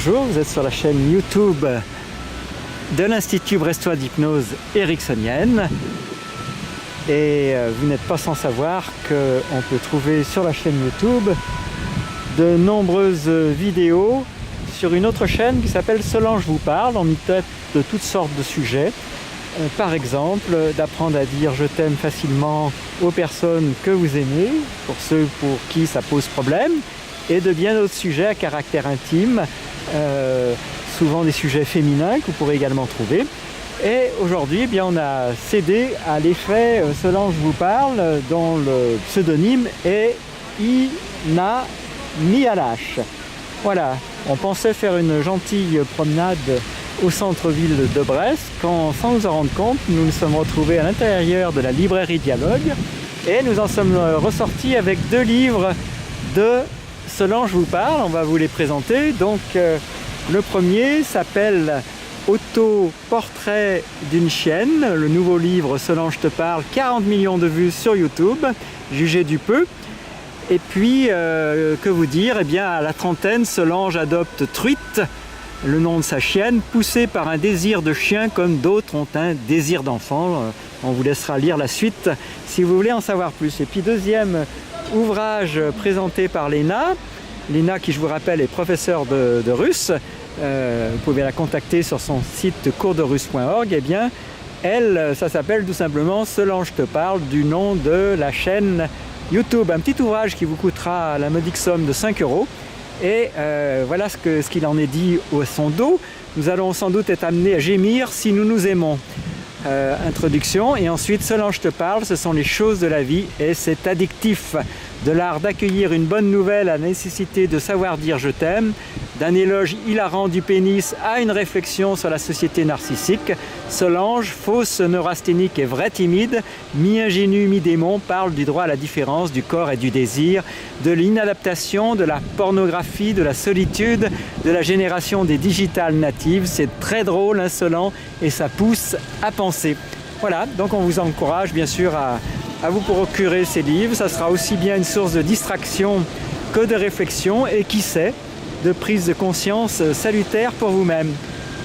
Bonjour, vous êtes sur la chaîne YouTube de l'Institut Brestois d'Hypnose Ericksonienne et vous n'êtes pas sans savoir qu'on peut trouver sur la chaîne YouTube de nombreuses vidéos sur une autre chaîne qui s'appelle Solange vous parle. On y traite de toutes sortes de sujets. Par exemple, d'apprendre à dire je t'aime facilement aux personnes que vous aimez, pour ceux pour qui ça pose problème, et de bien d'autres sujets à caractère intime, souvent des sujets féminins que vous pourrez également trouver. Et aujourd'hui, eh bien, on a cédé à l'effet Solange vous parle, dont le pseudonyme est Ina Mialache. Voilà, on pensait faire une gentille promenade au centre-ville de Brest, quand, sans nous en rendre compte, nous nous sommes retrouvés à l'intérieur de la librairie Dialogue et nous en sommes ressortis avec 2 livres de Solange vous parle. On va vous les présenter. Donc le premier s'appelle Autoportrait d'une chienne, le nouveau livre Solange te parle, 40 millions de vues sur YouTube, jugez du peu. Et puis, que vous dire, eh bien, à la trentaine, Solange adopte Truite, le nom de sa chienne, poussée par un désir de chien comme d'autres ont un désir d'enfant. On vous laissera lire la suite si vous voulez en savoir plus. Et puis deuxième ouvrage présenté par Léna. Léna, qui je vous rappelle est professeure de russe. Vous pouvez la contacter sur son site coursderusse.org. Eh bien, elle, ça s'appelle tout simplement Solange te parle, du nom de la chaîne YouTube. Un petit ouvrage qui vous coûtera la modique somme de 5 €. Et voilà ce qu'il en est dit à son dos. Nous allons sans doute être amenés à gémir si nous nous aimons. Introduction. Et ensuite, Solange te parle, ce sont les choses de la vie et c'est addictif. De l'art d'accueillir une bonne nouvelle à la nécessité de savoir dire je t'aime, d'un éloge hilarant du pénis à une réflexion sur la société narcissique, Solange, fausse neurasthénique et vraie timide, mi-ingénue, mi-démon, parle du droit à la différence, du corps et du désir, de l'inadaptation, de la pornographie, de la solitude, de la génération des digitales natives. C'est très drôle, insolent et ça pousse à penser. Voilà, donc on vous encourage bien sûr à vous procurer ces livres. Ça sera aussi bien une source de distraction que de réflexion et qui sait, de prise de conscience salutaire pour vous-même.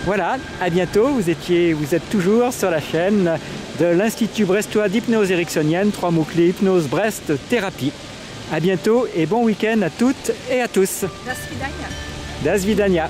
Voilà, à bientôt. Vous êtes toujours sur la chaîne de l'Institut Brestois d'Hypnose Ericksonienne, 3 mots-clés Hypnose Brest Thérapie. À bientôt et bon week-end à toutes et à tous. Das Vidania. Das Vidania.